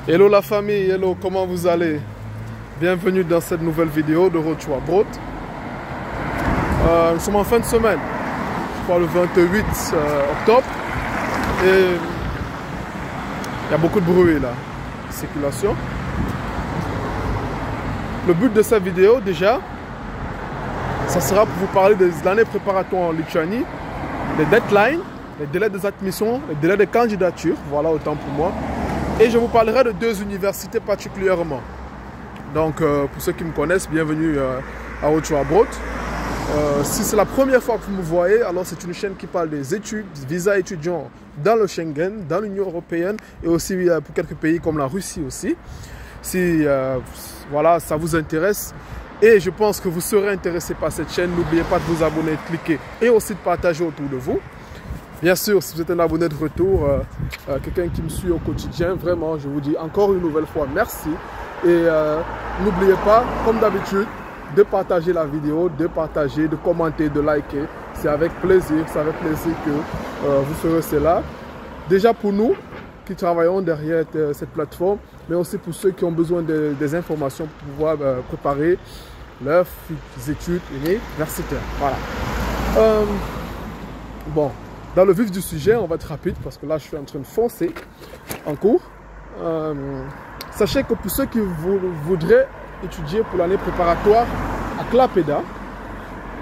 Hello la famille, hello, comment vous allez? Bienvenue dans cette nouvelle vidéo de Road to Abroad. Nous sommes en fin de semaine, je crois le 28 octobre. Et il y a beaucoup de bruit là, circulation. Le but de cette vidéo déjà, ça sera pour vous parler des années préparatoires en Lituanie, les deadlines, les délais des admissions, les délais des candidatures, voilà autant pour moi. Et je vous parlerai de deux universités particulièrement. Donc, pour ceux qui me connaissent, bienvenue à Road to Abroad. Si c'est la première fois que vous me voyez, alors c'est une chaîne qui parle des études, visa étudiants dans le Schengen, dans l'Union européenne et aussi pour quelques pays comme la Russie aussi. Si voilà, ça vous intéresse et je pense que vous serez intéressé par cette chaîne, n'oubliez pas de vous abonner, de cliquer et aussi de partager autour de vous. Bien sûr, si vous êtes un abonné de retour, quelqu'un qui me suit au quotidien, vraiment, je vous dis encore une nouvelle fois merci. Et n'oubliez pas, comme d'habitude, de partager la vidéo, de partager, de commenter, de liker. C'est avec plaisir que vous serez là. Déjà pour nous qui travaillons derrière cette plateforme, mais aussi pour ceux qui ont besoin des informations pour pouvoir préparer leurs études universitaires. Voilà. Bon. Dans le vif du sujet, on va être rapide parce que là, je suis en train de foncer en cours. Sachez que pour ceux qui voudraient étudier pour l'année préparatoire à Klaipėda,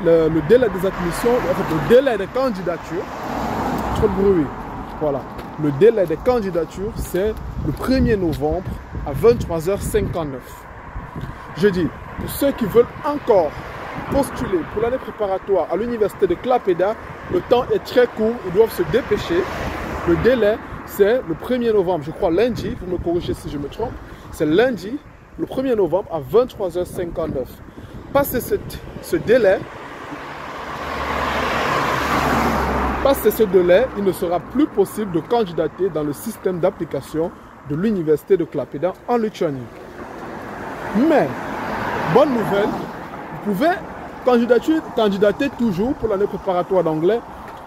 le délai des admissions, en fait, le délai des candidatures, trop de bruit, voilà. Le délai des candidatures, c'est le 1er novembre à 23h59. Je dis, pour ceux qui veulent encore postuler pour l'année préparatoire à l'université de Klaipėda, le temps est très court, ils doivent se dépêcher. Le délai, c'est le 1er novembre, je crois lundi, vous me corrigez si je me trompe, c'est lundi, le 1er novembre à 23h59. Passé ce délai, il ne sera plus possible de candidater dans le système d'application de l'université de Klaipėda en Lituanie. Mais, bonne nouvelle, vous pouvez candidater toujours pour l'année préparatoire d'anglais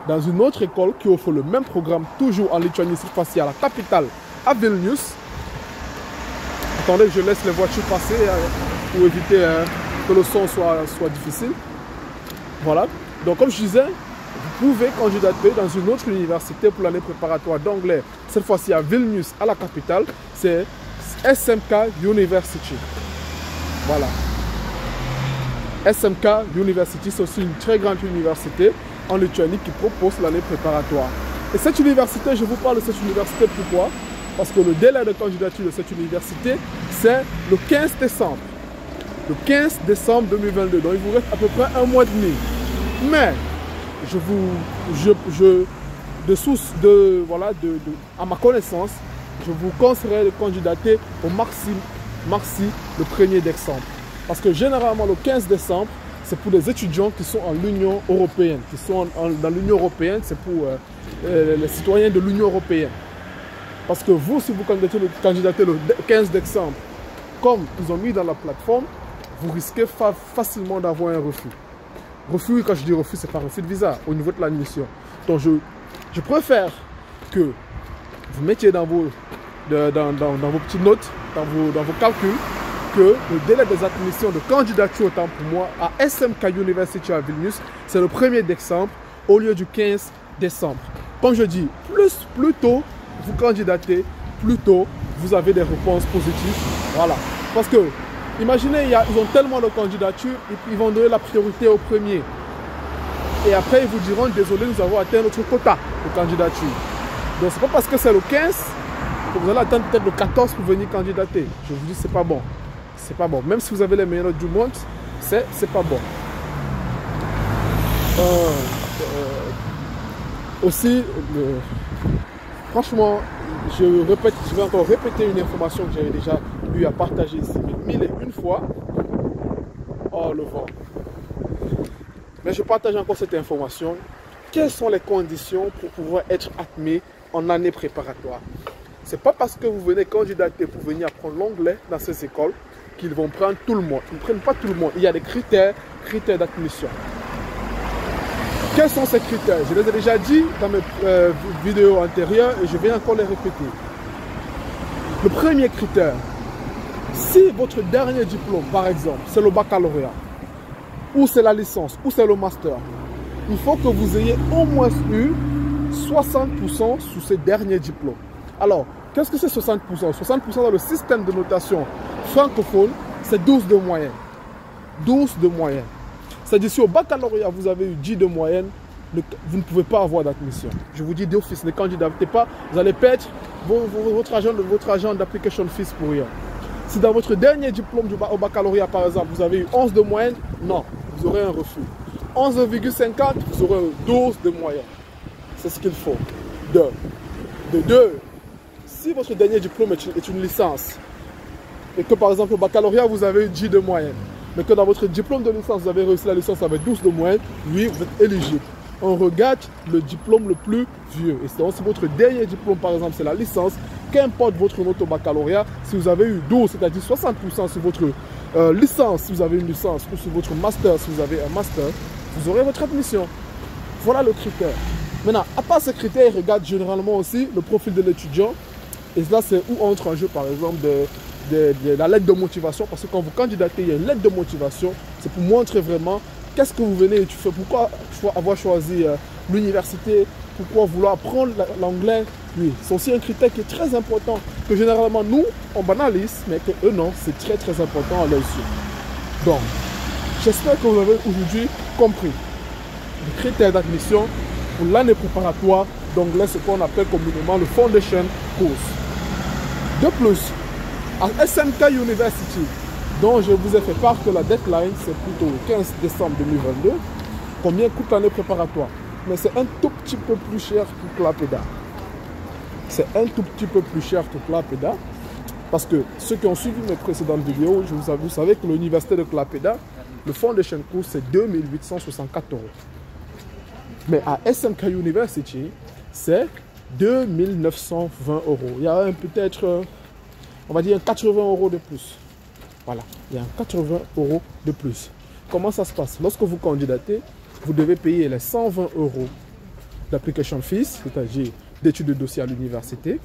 dans une autre école qui offre le même programme, toujours en Lituanie, cette fois-ci à la capitale, à Vilnius. Attendez que je laisse les voitures passer pour éviter que le son soit difficile. Voilà. Donc comme je disais, vous pouvez candidater dans une autre université pour l'année préparatoire d'anglais, cette fois-ci à Vilnius, à la capitale, c'est SMK University. Voilà. SMK University, c'est aussi une très grande université en Lituanie qui propose l'année préparatoire. Et cette université, je vous parle de cette université pourquoi? Parce que le délai de candidature de cette université, c'est le 15 décembre. Le 15 décembre 2022. Donc il vous reste à peu près un mois et demi. Mais, à ma connaissance, je vous conseillerais de candidater au maxi le 1er décembre. Parce que généralement, le 15 décembre, c'est pour les étudiants qui sont en l'Union européenne. Qui sont dans l'Union européenne, c'est pour les citoyens de l'Union européenne. Parce que vous, si vous candidatez le 15 décembre, comme ils ont mis dans la plateforme, vous risquez facilement d'avoir un refus. Refus, quand je dis refus, c'est pas refus de visa au niveau de l'admission. Donc, je préfère que vous mettiez dans vos petites notes, dans vos calculs, que le délai des admissions de candidature, autant pour moi, à SMK University à Vilnius, c'est le 1er décembre au lieu du 15 décembre. Comme je dis, plus tôt vous candidatez, plus tôt vous avez des réponses positives. Voilà. Parce que, imaginez, ils ont tellement de candidatures, ils vont donner la priorité au premier. Et après, ils vous diront, désolé, nous avons atteint notre quota de candidature. Donc, c'est pas parce que c'est le 15 que vous allez attendre peut-être le 14 pour venir candidater. Je vous dis, c'est pas bon. C'est pas bon. Même si vous avez les meilleures notes du monde, c'est pas bon. Aussi, franchement, je vais encore répéter une information que j'avais déjà eu à partager ici 1001 fois. Oh, le vent. Mais je partage encore cette information. Quelles sont les conditions pour pouvoir être admis en année préparatoire? C'est pas parce que vous venez candidater pour venir apprendre l'anglais dans ces écoles qu'ils vont prendre tout le monde. Ils ne prennent pas tout le monde. Il y a des critères d'admission. Quels sont ces critères? Je les ai déjà dit dans mes vidéos antérieures et je vais encore les répéter. Le premier critère, si votre dernier diplôme, par exemple, c'est le baccalauréat, ou c'est la licence, ou c'est le master, il faut que vous ayez au moins eu 60% sous ces derniers diplômes. Alors, qu'est-ce que c'est 60%? 60% dans le système de notation francophone, c'est 12 de moyenne. 12 de moyenne. C'est-à-dire, si au baccalauréat, vous avez eu 10 de moyenne, vous ne pouvez pas avoir d'admission. Je vous dis d'office, ne candidatez pas, vous allez perdre votre agent d'application fees pour rien. Si dans votre dernier diplôme au baccalauréat, par exemple, vous avez eu 11 de moyenne, non, vous aurez un refus. 11,50, vous aurez 12 de moyenne. C'est ce qu'il faut. De deux, si votre dernier diplôme est une licence, et que par exemple au baccalauréat, vous avez eu 10 de moyenne, mais que dans votre diplôme de licence, vous avez réussi la licence avec 12 de moyenne, oui, vous êtes éligible. On regarde le diplôme le plus vieux. Et si votre dernier diplôme, par exemple, c'est la licence, qu'importe votre note au baccalauréat, si vous avez eu 12, c'est-à-dire 60% sur votre licence, si vous avez une licence, ou sur votre master, si vous avez un master, vous aurez votre admission. Voilà le critère. Maintenant, à part ces critères, ils regardent généralement aussi le profil de l'étudiant. Et là, c'est où entre en jeu, par exemple, la lettre de motivation. Parce que quand vous candidatez, il y a une lettre de motivation. C'est pour montrer vraiment qu'est-ce que vous venez et tu fais. Pourquoi avoir choisi l'université? Pourquoi vouloir apprendre l'anglais? Oui, c'est aussi un critère qui est très important. Que généralement, nous, on banalise, mais que eux, non, c'est très, très important à leur yeux. Donc, j'espère que vous avez aujourd'hui compris les critères d'admission pour l'année préparatoire d'anglais, ce qu'on appelle communément le Foundation Course. De plus, à SMK University, dont je vous ai fait part que la deadline, c'est plutôt le 15 décembre 2022, combien coûte l'année préparatoire? Mais c'est un tout petit peu plus cher que Klaipeda. C'est un tout petit peu plus cher que Klaipeda, parce que ceux qui ont suivi mes précédentes vidéos, vous savez que l'université de Klaipeda, le Foundation Course, c'est 2864 €. Mais à SMK University, c'est 2920 €. Il y a peut-être, on va dire, 80 € de plus. Voilà, il y a 80 € de plus. Comment ça se passe? Lorsque vous candidatez, vous devez payer les 120 € d'application fees, c'est-à-dire d'études de dossier à l'université.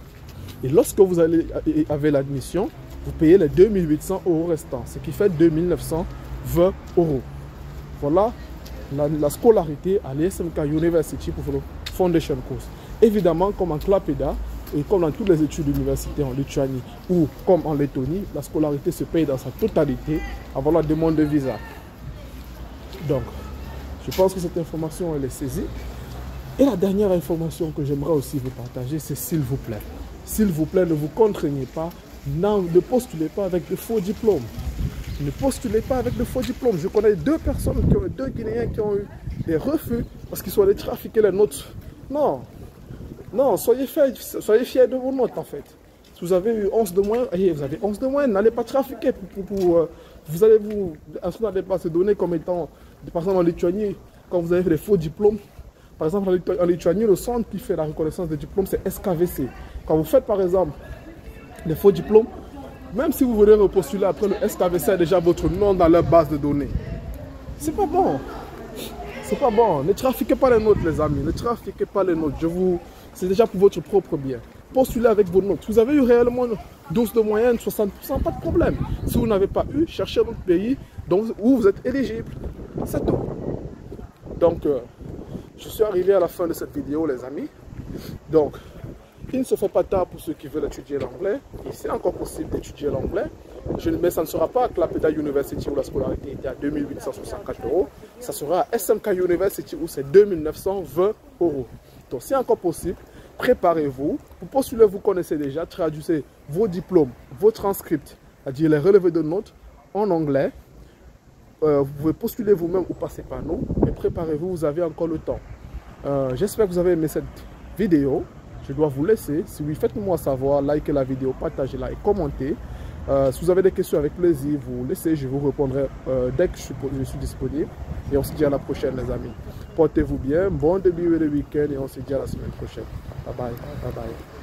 Et lorsque vous avez l'admission, vous payez les 2800 € restants, ce qui fait 2920 €. Voilà la scolarité à l'SMK University pour le Foundation Course. Évidemment, comme en Klaipeda et comme dans toutes les études universitaires en Lituanie ou comme en Lettonie, la scolarité se paye dans sa totalité avant la demande de visa. Donc, je pense que cette information, elle est saisie. Et la dernière information que j'aimerais aussi vous partager, c'est s'il vous plaît, ne vous contraignez pas, ne postulez pas avec de faux diplômes. Ne postulez pas avec de faux diplômes. Je connais deux Guinéens qui ont eu des refus parce qu'ils sont allés trafiquer les notes. Non, non, soyez fiers de vos notes en fait. Si vous avez eu 11 de moyenne, vous avez 11 de moyenne, n'allez pas trafiquer. Vous n'allez pas se donner comme étant, par exemple en Lituanie, quand vous avez fait des faux diplômes. Par exemple en Lituanie, le centre qui fait la reconnaissance des diplômes, c'est SKVC. Quand vous faites par exemple des faux diplômes, même si vous voulez repostuler après, le SKVC a déjà votre nom dans leur base de données. C'est pas bon. C'est pas bon. Ne trafiquez pas les notes, les amis. Ne trafiquez pas les notes. C'est déjà pour votre propre bien. Postulez avec vos notes. Si vous avez eu réellement 12 de moyenne, 60%, pas de problème. Si vous n'avez pas eu, cherchez un autre pays où vous êtes éligible. C'est tout. Donc, je suis arrivé à la fin de cette vidéo, les amis. Donc, il ne se fait pas tard pour ceux qui veulent étudier l'anglais. C'est encore possible d'étudier l'anglais. Mais ça ne sera pas à Klaipeda University où la scolarité était à 2864 €. Ça sera à SMK University où c'est 2920 €. Donc c'est encore possible. Préparez-vous. Pour postuler, vous connaissez déjà. Traduisez vos diplômes, vos transcripts, c'est-à-dire les relevés de notes en anglais. Vous pouvez postuler vous-même ou passer par nous. Mais préparez-vous, vous avez encore le temps. J'espère que vous avez aimé cette vidéo. Je dois vous laisser. Si oui, faites-moi savoir, likez la vidéo, partagez-la et commentez. Si vous avez des questions, avec plaisir, vous laissez, je vous répondrai dès que je suis disponible. Et on se dit à la prochaine, les amis. Portez-vous bien, bon début de week-end et on se dit à la semaine prochaine. Bye bye. Bye bye.